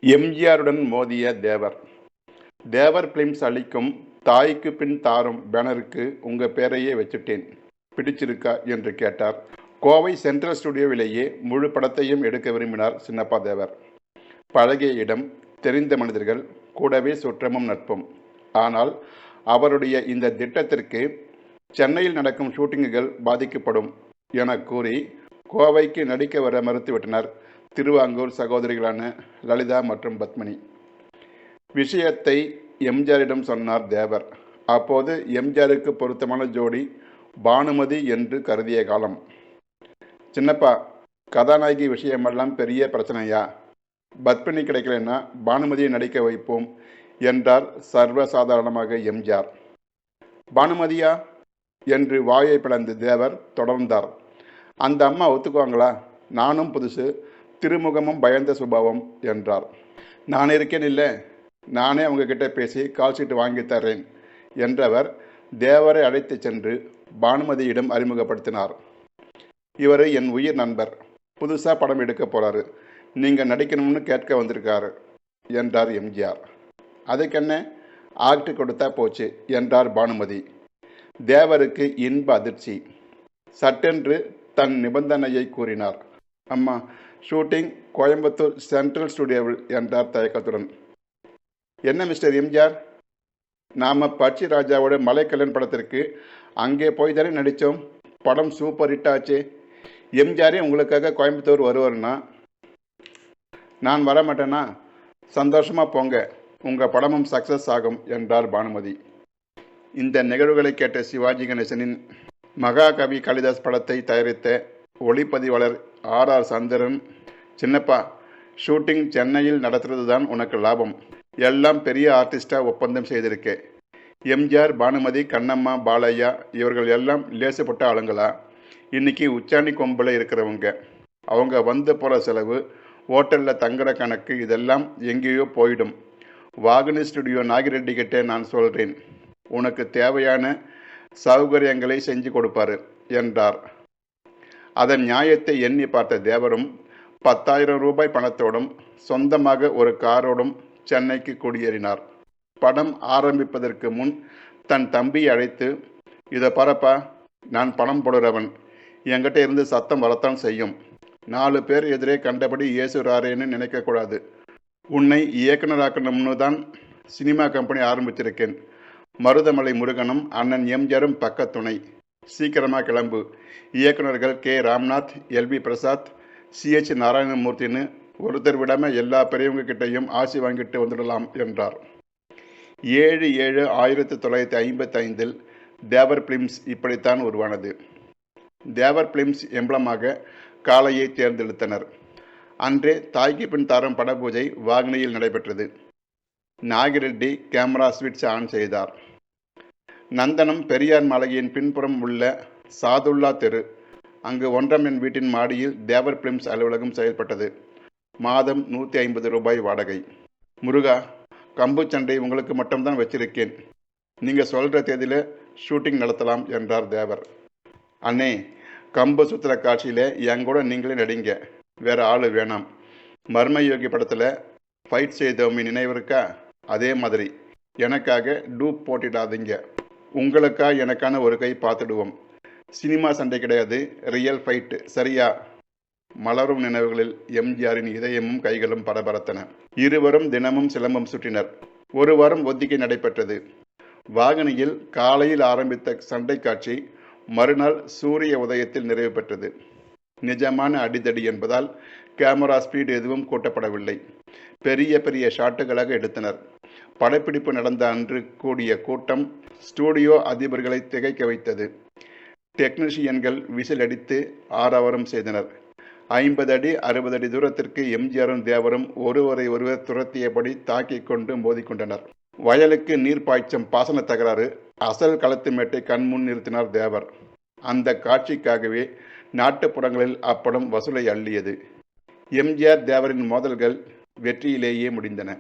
எம்ஜிஆருடன் மோதிய தேவர். தேவர் பிலிம்ஸ் அளிக்கும் தாய்க்கு பின் தாரும் பேனருக்கு உங்க பேரையே வச்சுட்டேன், பிடிச்சிருக்கா என்று கேட்டார். கோவை சென்ட்ரல் ஸ்டுடியோவிலேயே முழு படத்தையும் எடுக்க விரும்பினார் சின்னப்பா தேவர். பழகிய இடம், தெரிந்த மனிதர்கள், கூடவே சுற்றமும் நட்பும். ஆனால் அவருடைய இந்த திட்டத்திற்கு சென்னையில் நடக்கும் ஷூட்டிங்குகள் பாதிக்கப்படும் என கூறி கோவைக்கு நடிக்க வர மறுத்துவிட்டனர் திருவாங்கூர் சகோதரிகளான லலிதா மற்றும் பத்மினி. விஷயத்தை எம்ஜிஆரிடம் சொன்னார் தேவர். அப்போது எம்ஜிஆருக்கு பொருத்தமான ஜோடி பானுமதி என்று கருதிய காலம். சின்னப்பா, கதாநாயகி விஷயமெல்லாம் பெரிய பிரச்சனையா? பத்மினி கிடைக்கலன்னா பானுமதியை நடிக்க வைப்போம் என்றார் சர்வசாதாரணமாக எம்ஜிஆர். பானுமதியா என்று வாயை பிளந்து தேவர் தொடர்ந்தார். அந்த அம்மா ஒத்துக்குவாங்களா? நானும் புதுசு, திருமுகமும் பயந்த சுபாவம் என்றார். நான் இருக்கேன் இல்லை, நானே அவங்கக்கிட்ட பேசி கால் ஷீட் வாங்கி தர்றேன் என்றவர் தேவரை அழைத்து சென்று பானுமதியிடம் அறிமுகப்படுத்தினார். இவர் என் உயிர் நண்பர், புதுசாக படம் எடுக்க போகிறாரு, நீங்கள் நடிக்கணும்னு கேட்க வந்திருக்காரு என்றார் எம்ஜிஆர். அதுக்கென்ன, ஆக்ட் கொடுத்தா போச்சு என்றார் பானுமதி. தேவருக்கு இன்ப அதிர்ச்சி. சட்டென்று தன் நிபந்தனையை கூறினார். அம்மா, ஷூட்டிங் கோயம்புத்தூர் சென்ட்ரல் ஸ்டுடியோவில் என்றார் தயக்கத்துடன். என்ன மிஸ்டர் எம்ஜிஆர், நாம் பட்சி ராஜாவோட மலைக்கல்லன் படத்திற்கு அங்கே போய் தானே நடித்தோம். படம் சூப்பர் ஹிட் ஆச்சு. எம்ஜிஆரே உங்களுக்காக கோயம்புத்தூர் வருவார்னா நான் வரமாட்டேன்னா? சந்தோஷமாக போங்க, உங்கள் படமும் சக்ஸஸ் ஆகும் என்றார் பானுமதி. இந்த நிகழ்வுகளை கேட்ட சிவாஜி கணேசனின் மகாகவி காளிதாஸ் படத்தை தயாரித்த ஒளிப்பதிவாளர் ஆர் சந்திரன், சின்னப்பா, ஷூட்டிங் சென்னையில் நடத்துறது தான் உனக்கு லாபம், எல்லாம் பெரிய ஆர்டிஸ்டாக ஒப்பந்தம் செய்திருக்கே. எம்ஜிஆர், பானுமதி, கண்ணம்மா, பாலையா இவர்கள் எல்லாம் லேசுப்பட்ட ஆளுங்களா? இன்னைக்கு உச்சாணி கொம்பில் இருக்கிறவங்க. அவங்க வந்து போகிற செலவு, ஹோட்டலில் தங்குற கணக்கு, இதெல்லாம் எங்கேயோ போயிடும். வாகினி ஸ்டுடியோ நாகிரெட்டி கிட்டே நான் சொல்கிறேன், உனக்கு தேவையான சௌகரியங்களை செஞ்சு கொடுப்பாரு என்றார். அதன் நியாயத்தை எண்ணி பார்த்த தேவரும் 10,000 ரூபாய் பணத்தோடும் சொந்தமாக ஒரு காரோடும் சென்னைக்கு குடியேறினார். படம் ஆரம்பிப்பதற்கு முன் தன் தம்பியை அழைத்து, இதை பாரப்பா, நான் பணம் போடுறவன், என்கிட்ட இருந்து சத்தம் வரத்தான் செய்யும். 4 பேர் எதிரே கண்டபடி ஏசுறாரேன்னு நினைக்கக்கூடாது. உன்னை இயக்குனராக்கணும்னு தான் சினிமா கம்பெனி ஆரம்பிச்சிருக்கேன். மருதமலை முருகனும் அண்ணன் எம்ஜிஆரும் பக்கத்துணை. சீக்கிரமாக கிளம்பு. இயக்குநர்கள் K. Ramnath, LV Prasad, CH நாராயணமூர்த்தின்னு ஒருத்தர் விடாமல் எல்லா பெரியவங்க கிட்டையும் ஆசி வாங்கிட்டு வந்துடலாம் என்றார். 7/7/1955 தேவர் பிலிம்ஸ் இப்படித்தான் உருவானது. தேவர் பிலிம்ஸ் எம்பளமாக காளையை தேர்ந்தெடுத்தனர். அன்றே தாய்க்கு பின் தாரம் பட பூஜை வாகினியில் நடைபெற்றது. நாகிரெட்டி கேமரா ஸ்விட்ச் ஆன் செய்தார். நந்தனம் பெரியார் மாளிகையின் பின்புறம் உள்ள சாதுல்லா தெரு, அங்கு 1ஆம் எண் வீட்டின் மாடியில் தேவர் பிலிம்ஸ் அலுவலகம் செயல்பட்டது. மாதம் 150 ரூபாய் வாடகை. முருகா, கம்பு சண்டை உங்களுக்கு மட்டும்தான் வச்சிருக்கேன், நீங்கள் சொல்கிற தேதியில் ஷூட்டிங் நடத்தலாம் என்றார் தேவர். அண்ணே, கம்பு சுற்றுற காட்சியில் என் கூட நீங்களே நடிங்க, வேற ஆள் வேணாம். மர்மயோகி படத்தில் ஃபைட் செய்தோமி நினைவு இருக்கா? அதே மாதிரி எனக்காக டூப் போட்டிடாதீங்க. உங்களுக்கா எனக்கான ஒரு கை பார்த்துடுவோம். சினிமா சண்டை கிடையாது, ரியல் ஃபைட்டு, சரியா? மலரும் நினைவுகளில் எம்ஜிஆரின் இதயமும் கைகளும் பரபரத்தன. இருவரும் தினமும் சிலம்பம் சுற்றினர். 1 வாரம் ஒத்திகை நடைபெற்றது. வாகினியில் காலையில் ஆரம்பித்த சண்டை காட்சி மறுநாள் சூரிய உதயத்தில் நிறைவு பெற்றது. நிஜமான அடிதடி என்பதால் கேமரா ஸ்பீடு எதுவும் கூட்டப்படவில்லை. பெரிய பெரிய ஷாட்டுகளாக எடுத்தனர். படப்பிடிப்பு நடந்த அன்று கூடிய கூட்டம் ஸ்டூடியோ அதிபர்களை திகைக்க வைத்தது. டெக்னீஷியன்கள் விசில் அடித்து ஆரவாரம் செய்தனர். 50 அடி 60 அடி தூரத்திற்கு எம்ஜிஆரும் தேவரும் ஒருவரை ஒருவர் துரத்தியபடி தாக்கிக் கொண்டு மோதிக்கொண்டனர். வயலுக்கு நீர் பாய்ச்சும் பாசன தகராறு. அசல் களத்து மேட்டை கண்முன் நிறுத்தினார் தேவர். அந்த காட்சிக்காகவே நாட்டுப்புறங்களில் அப்படம் வசூலை அள்ளியது. எம்ஜிஆர் தேவரின் மோதல்கள் வெற்றியிலேயே முடிந்தன.